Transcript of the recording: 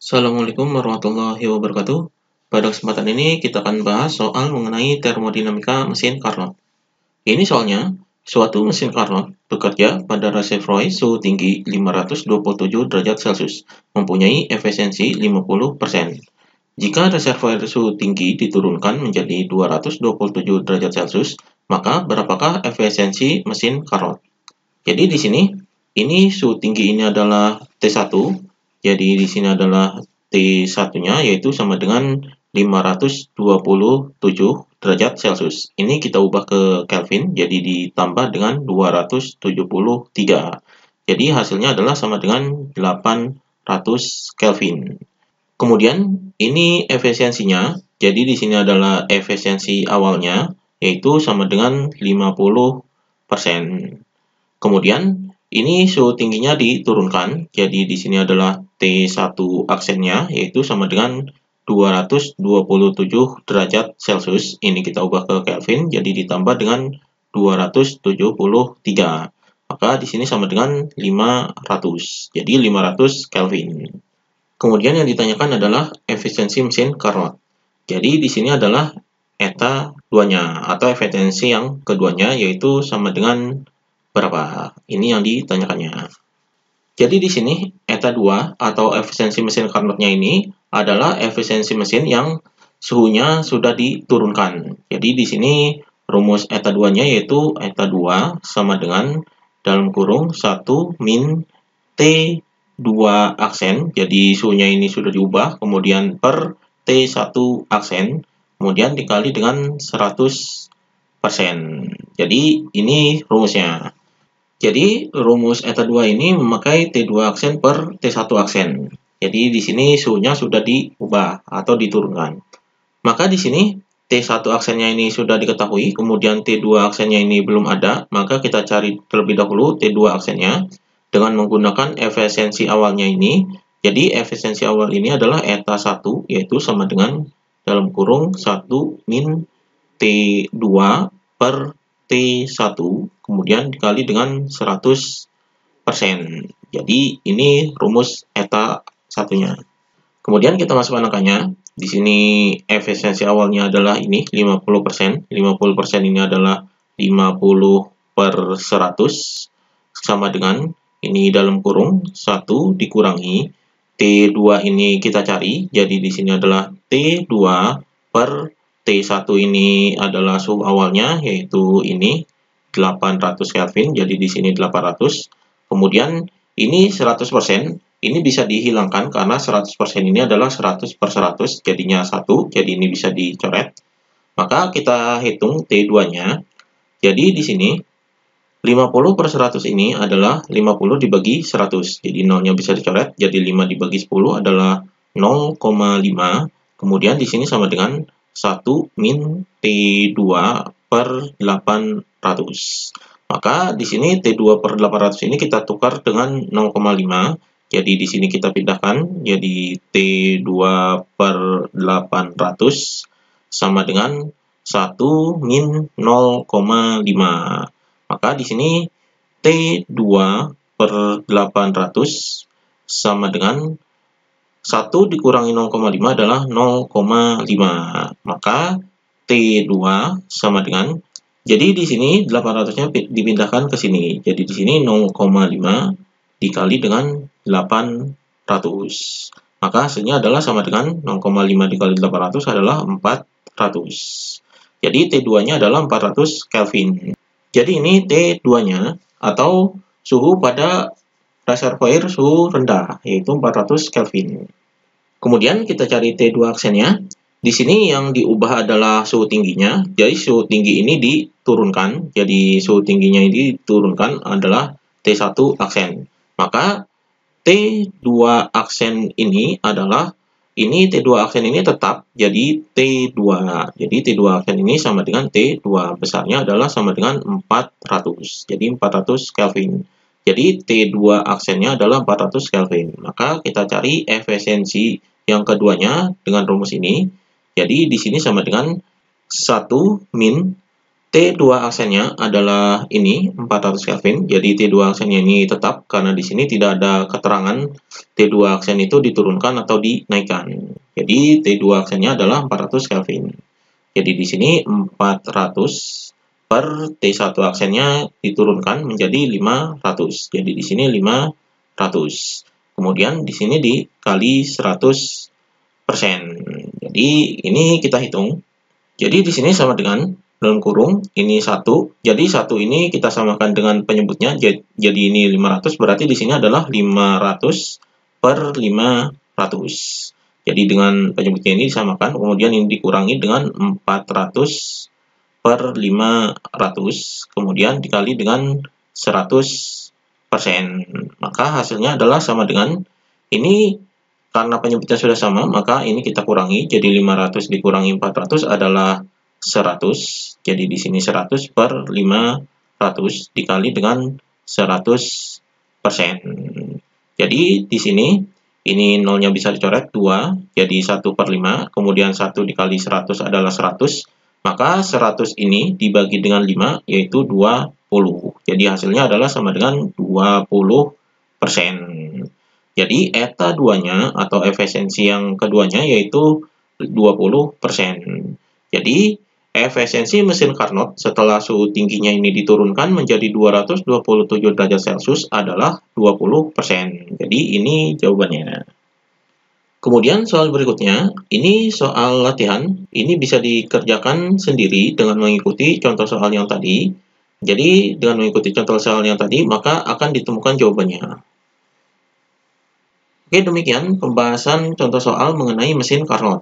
Assalamualaikum warahmatullahi wabarakatuh. Pada kesempatan ini kita akan bahas soal mengenai termodinamika mesin Carnot. Ini soalnya, suatu mesin Carnot bekerja pada reservoir suhu tinggi 527 derajat Celcius, mempunyai efisiensi 50%. Jika reservoir suhu tinggi diturunkan menjadi 227 derajat Celcius, maka berapakah efisiensi mesin Carnot? Jadi di sini, ini suhu tinggi ini adalah T1. Jadi di sini adalah T1-nya yaitu sama dengan 527 derajat Celcius. Ini kita ubah ke Kelvin, jadi ditambah dengan 273. Jadi hasilnya adalah sama dengan 800 Kelvin. Kemudian ini efisiensinya, jadi di sini adalah efisiensi awalnya, yaitu sama dengan 50%. Kemudian ini suhu tingginya diturunkan, jadi di sini adalah T1 aksennya, yaitu sama dengan 227 derajat Celcius. Ini kita ubah ke Kelvin, jadi ditambah dengan 273. Maka di sini sama dengan 500, jadi 500 Kelvin. Kemudian yang ditanyakan adalah efisiensi mesin Carnot. Jadi di sini adalah eta 2-nya, atau efisiensi yang keduanya, yaitu sama dengan berapa? Ini yang ditanyakannya. Jadi di sini eta 2 atau efisiensi mesin Carnot-nya ini adalah efisiensi mesin yang suhunya sudah diturunkan. Jadi di sini rumus eta 2-nya yaitu eta 2 sama dengan dalam kurung 1 min T2 aksen. Jadi suhunya ini sudah diubah, kemudian per T1 aksen, kemudian dikali dengan 100%. Jadi ini rumusnya. Jadi rumus eta 2 ini memakai T2 aksen per T1 aksen. Jadi di sini suhunya sudah diubah atau diturunkan. Maka di sini T1 aksennya ini sudah diketahui, kemudian T2 aksennya ini belum ada, maka kita cari terlebih dahulu T2 aksennya dengan menggunakan efisiensi awalnya ini. Jadi efisiensi awal ini adalah eta 1, yaitu sama dengan dalam kurung 1 min T2 per T1, kemudian dikali dengan 100%. Jadi ini rumus eta satunya. Kemudian kita masukkan angkanya. Di sini efisiensi awalnya adalah ini 50%. 50% ini adalah 50/100 sama dengan ini dalam kurung 1 dikurangi T2 ini kita cari. Jadi di sini adalah T2 per T1 ini adalah suhu awalnya, yaitu ini 800 Kelvin, jadi di sini 800. Kemudian ini 100%, ini bisa dihilangkan karena 100% ini adalah 100/100, jadinya 1, jadi ini bisa dicoret. Maka kita hitung T2-nya. Jadi di sini 50/100 ini adalah 50 dibagi 100. Jadi 0-nya bisa dicoret, jadi 5 dibagi 10 adalah 0,5. Kemudian di sini sama dengan 1 min T2 per 800. Maka di sini T2 per 800 ini kita tukar dengan 0,5. Jadi di sini kita pindahkan, jadi T2 per 800 sama dengan 1 min 0,5. Maka di sini T2 per 800 sama dengan 1 dikurangi 0,5 adalah 0,5. Maka T2 sama dengan, jadi di sini 800-nya dipindahkan ke sini. Jadi di sini 0,5 dikali dengan 800. Maka hasilnya adalah sama dengan 0,5 dikali 800 adalah 400. Jadi T2-nya adalah 400 Kelvin. Jadi ini T2-nya atau suhu pada reservoir suhu rendah, yaitu 400 Kelvin. Kemudian kita cari T2 aksennya. Di sini yang diubah adalah suhu tingginya. Jadi suhu tinggi ini diturunkan. Jadi suhu tingginya ini diturunkan adalah T1 aksen. Maka T2 aksen ini adalah, ini T2 aksen ini tetap jadi T2. Jadi T2 aksen ini sama dengan T2. Besarnya adalah sama dengan 400. Jadi 400 Kelvin. Jadi T2 aksennya adalah 400 Kelvin. Maka kita cari efisiensi yang keduanya dengan rumus ini. Jadi di sini sama dengan 1 min T2 aksennya adalah ini 400 Kelvin. Jadi T2 aksennya ini tetap karena di sini tidak ada keterangan T2 aksen itu diturunkan atau dinaikkan. Jadi T2 aksennya adalah 400 Kelvin. Jadi di sini 400 per T1 aksennya diturunkan menjadi 500. Jadi di sini 500. Kemudian di sini dikali 100%. Jadi ini kita hitung. Jadi di sini sama dengan dalam kurung ini 1. Jadi 1 ini kita samakan dengan penyebutnya. Jadi ini 500, berarti di sini adalah 500 per 500. Jadi dengan penyebutnya ini disamakan, kemudian ini dikurangi dengan 400 per 500, kemudian dikali dengan 100%. Maka hasilnya adalah sama dengan ini. Karena penyebutnya sudah sama, maka ini kita kurangi. Jadi 500 dikurangi 400 adalah 100. Jadi di sini 100 per 500 dikali dengan 100%. Jadi di sini ini nolnya bisa dicoret 2, jadi 1 per 5, kemudian 1 dikali 100 adalah 100, maka 100 ini dibagi dengan 5, yaitu 20. Jadi hasilnya adalah sama dengan 20%. Jadi eta 2-nya atau efisiensi yang keduanya yaitu 20%. Jadi efisiensi mesin Carnot setelah suhu tingginya ini diturunkan menjadi 227 derajat Celcius adalah 20%. Jadi ini jawabannya. Kemudian soal berikutnya, ini soal latihan. Ini bisa dikerjakan sendiri dengan mengikuti contoh soal yang tadi. Jadi dengan mengikuti contoh soal yang tadi, maka akan ditemukan jawabannya. Oke, demikian pembahasan contoh soal mengenai mesin Carnot.